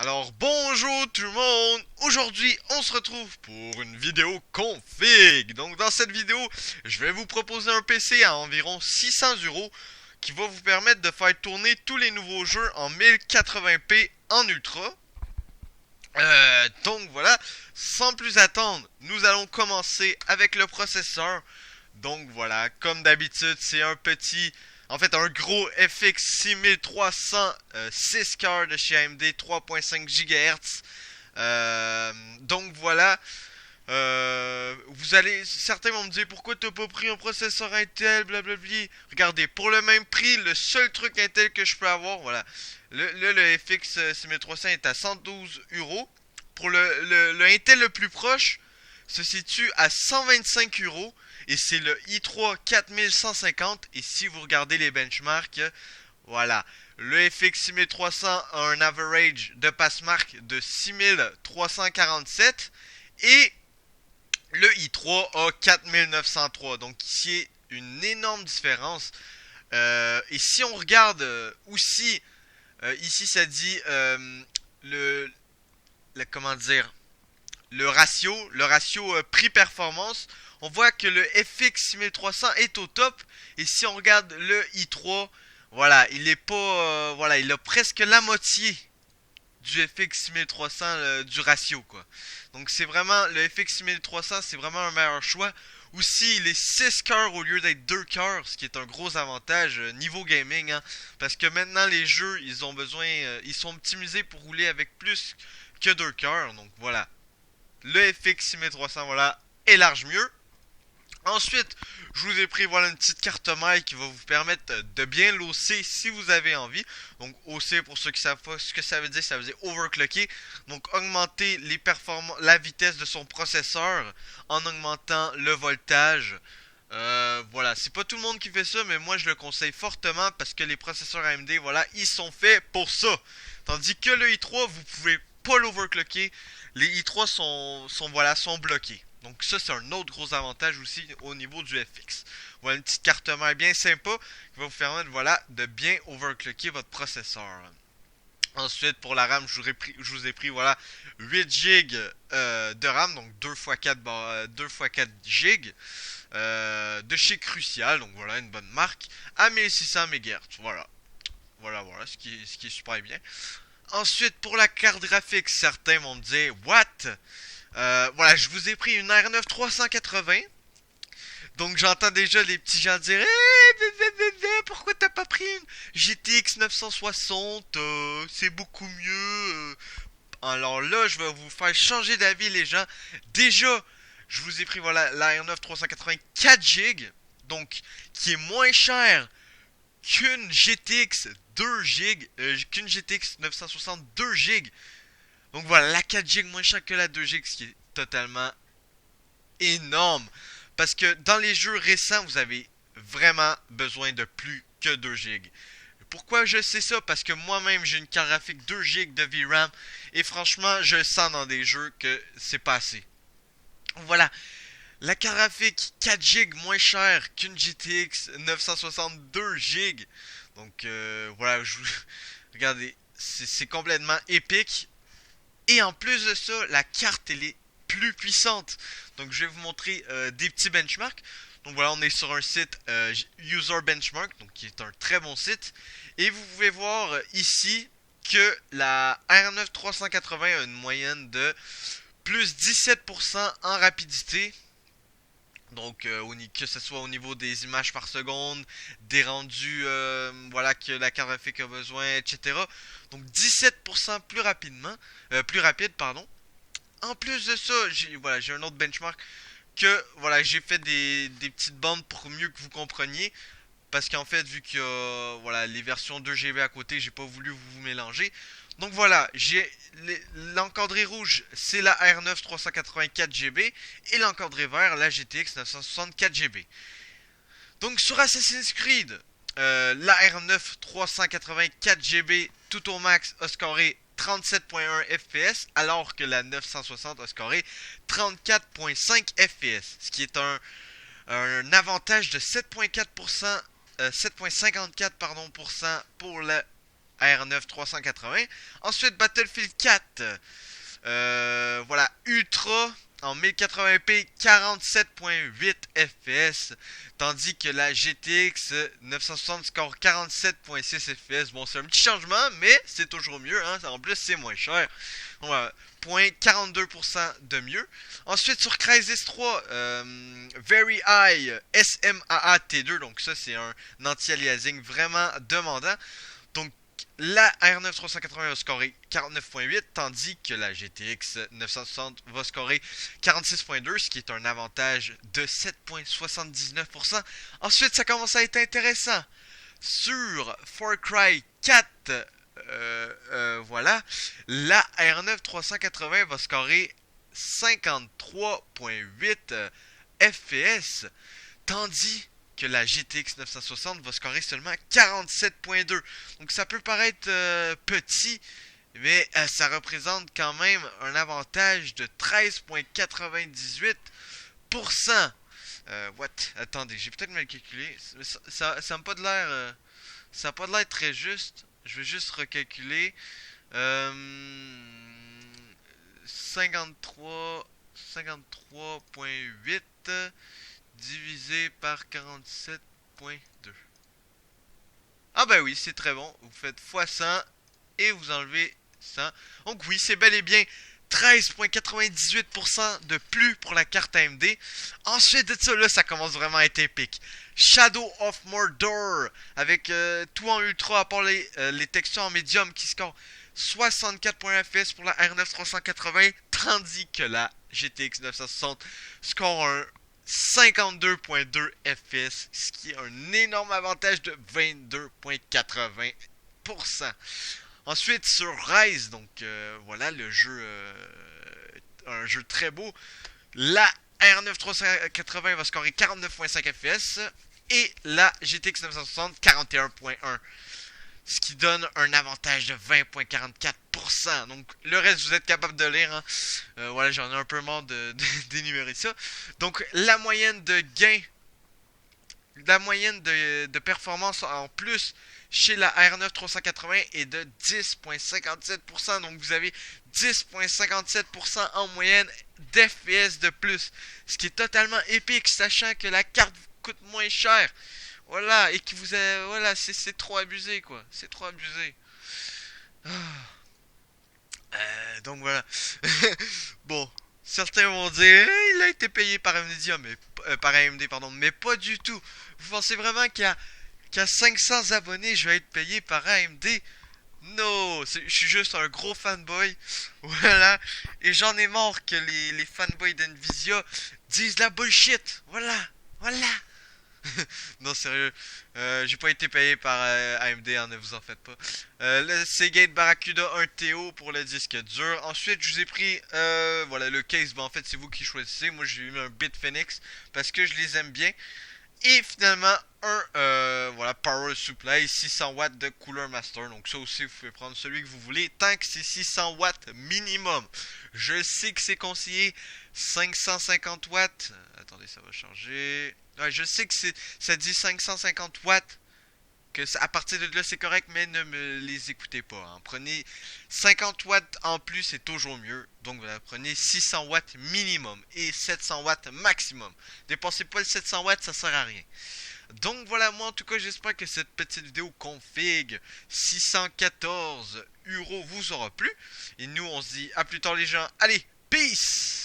Alors bonjour tout le monde, aujourd'hui on se retrouve pour une vidéo config. Donc dans cette vidéo, je vais vous proposer un PC à environ 600 € qui va vous permettre de faire tourner tous les nouveaux jeux en 1080p en ultra. Donc voilà, sans plus attendre, nous allons commencer avec le processeur. Donc voilà, comme d'habitude, c'est un gros FX 6300 6 cœurs de chez AMD 3.5 GHz. Donc voilà, certains vont me dire pourquoi t'as pas pris un processeur Intel, blablabla. Regardez, pour le même prix, le seul truc Intel que je peux avoir, voilà, le FX 6300 est à 112 €. Pour le Intel le plus proche, se situe à 125 € et c'est le i3 4150. Et si vous regardez les benchmarks, voilà, le FX 6300 a un average de passmark de 6347 et le i3 a 4903. Donc ici une énorme différence. Et si on regarde aussi, ici ça dit le, comment dire, le ratio prix-performance, on voit que le FX 6300 est au top. Et si on regarde le i3, voilà, il est pas, voilà, il a presque la moitié du FX 6300 du ratio quoi. Donc c'est vraiment le FX 6300, c'est vraiment un meilleur choix. Aussi, il est 6 cœurs au lieu d'être 2 cœurs, ce qui est un gros avantage niveau gaming, hein, parce que maintenant les jeux, ils ont besoin, ils sont optimisés pour rouler avec plus que 2 cœurs. Donc voilà, le FX 6300 voilà est large mieux. Ensuite, je vous ai pris voilà une petite carte mère qui va vous permettre de bien l'osser si vous avez envie. Donc osser, pour ceux qui savent pas ce que ça veut dire overclocker. Donc augmenter la vitesse de son processeur en augmentant le voltage. Voilà, c'est pas tout le monde qui fait ça, mais moi je le conseille fortement parce que les processeurs AMD, voilà, ils sont faits pour ça. Tandis que le i3, vous pouvez pas l'overclocker. Les i3 sont bloqués. Donc ça, c'est un autre gros avantage aussi au niveau du FX. Voilà une petite carte mère bien sympa qui va vous permettre, voilà, de bien overclocker votre processeur. Ensuite, pour la RAM, je vous ai pris voilà 8 GB de RAM, donc 2x4 GB de chez Crucial, donc voilà une bonne marque, à 1600 MHz. Voilà, ce qui est super bien. Ensuite, pour la carte graphique, certains vont me dire what? Voilà, je vous ai pris une R9 380. Donc j'entends déjà les petits gens dire pourquoi t'as pas pris une GTX 960, c'est beaucoup mieux. Alors là, je vais vous faire changer d'avis les gens. Déjà, je vous ai pris voilà la R9 380 4 GB, donc qui est moins cher qu'une GTX 2 GB, qu'une GTX 960 2 GB. Donc voilà, la 4 GB moins cher que la 2 GB, ce qui est totalement énorme. Parce que dans les jeux récents, vous avez vraiment besoin de plus que 2 GB. Pourquoi je sais ça? Parce que moi-même, j'ai une carte graphique 2 GB de VRAM. Et franchement, je sens dans des jeux que c'est pas assez. Voilà, la carte graphique 4 GB moins chère qu'une GTX 962 GB. Donc voilà, regardez, c'est complètement épique. Et en plus de ça, la carte elle est plus puissante. Donc je vais vous montrer des petits benchmarks. Donc voilà, on est sur un site User Benchmark, donc qui est un très bon site. Et vous pouvez voir ici que la R9 380 a une moyenne de plus 17% en rapidité. Donc que ce soit au niveau des images par seconde, des rendus voilà que la carte graphique a besoin, etc. Donc 17% plus rapide pardon. En plus de ça, j'ai un autre benchmark que voilà j'ai fait des petites bandes pour mieux que vous compreniez. Parce qu'en fait, vu que voilà les versions 2 GB à côté, j'ai pas voulu vous mélanger. Donc voilà, j'ai l'encadré rouge, c'est la R9 384 GB et l'encadré vert, la GTX 964 GB. Donc sur Assassin's Creed, la R9 384 GB tout au max a scoré 37.1 FPS alors que la 960 a scoré 34.5 FPS, ce qui est un avantage de 7.4%, 7.54% pour la AR9 380. Ensuite, Battlefield 4. Voilà, Ultra en 1080p 47.8 FPS, tandis que la GTX 960 score 47.6 FPS. Bon, c'est un petit changement, mais c'est toujours mieux, hein. En plus, c'est moins cher. Voilà, 0.42% de mieux. Ensuite, sur Crysis 3, Very High SMAA T2, donc ça, c'est un anti-aliasing vraiment demandant. Donc, la R9 380 va scorer 49.8, tandis que la GTX 960 va scorer 46.2, ce qui est un avantage de 7.79%. Ensuite, ça commence à être intéressant. Sur Far Cry 4, voilà, la R9 380 va scorer 53.8 FPS, tandis que la GTX 960 va scorer seulement 47.2. Donc ça peut paraître petit, mais ça représente quand même un avantage de 13.98%. What? Attendez, j'ai peut-être mal calculé. Ça n'a pas de l'air... ça a pas de l'air très juste. Je vais juste recalculer. 53.8 divisé par 47.2. Ah bah oui, c'est très bon. Vous faites x100 et vous enlevez 100. Donc oui, c'est bel et bien 13.98% de plus pour la carte AMD. Ensuite de ça, là, ça commence vraiment à être épique. Shadow of Mordor, avec tout en ultra, à part les textures en médium qui scorent 64 FPS pour la R9 380, tandis que la GTX 960 score un 52.2 FPS, ce qui est un énorme avantage de 22.80%. Ensuite, sur Rise, donc voilà, le jeu, un jeu très beau. La R9 380 va scorer 49.5 FPS et la GTX 960 41.1. Ce qui donne un avantage de 20.44%. Donc le reste, vous êtes capable de lire. Hein. Voilà, j'en ai un peu marre d'énumérer ça. Donc la moyenne de gain, la moyenne de performance en plus chez la R9 380 est de 10.57%. Donc vous avez 10.57% en moyenne d'FPS de plus. Ce qui est totalement épique, sachant que la carte coûte moins cher. Voilà, et qui vous a... Voilà, c'est trop abusé, quoi. C'est trop abusé. Donc voilà. Bon, certains vont dire, il a été payé par Nvidia, mais par AMD, pardon, mais pas du tout. Vous pensez vraiment qu'à 500 abonnés, je vais être payé par AMD? Non, je suis juste un gros fanboy. Voilà, et j'en ai marre que les fanboys d'Nvidia disent la bullshit. Voilà, voilà. Non, sérieux, j'ai pas été payé par AMD, hein, ne vous en faites pas. Le Seagate Barracuda 1 TO pour le disque dur. Ensuite, je vous ai pris, voilà, le case. En fait, c'est vous qui choisissez. Moi, j'ai eu un Bitfinex parce que je les aime bien. Et finalement, voilà, Power Supply 600 watts de Cooler Master. Donc ça aussi, vous pouvez prendre celui que vous voulez, tant que c'est 600 watts minimum. Je sais que c'est conseillé 550 watts. Attendez, ça va changer. Ouais, je sais que ça dit 550 watts. Que à partir de là, c'est correct, mais ne me les écoutez pas. Hein. Prenez 50 watts en plus, c'est toujours mieux. Donc voilà, prenez 600 watts minimum et 700 watts maximum. Dépensez pas le 700 watts, ça sert à rien. Donc voilà, moi en tout cas, j'espère que cette petite vidéo config 614 € vous aura plu. Et nous, on se dit à plus tard les gens. Allez, peace!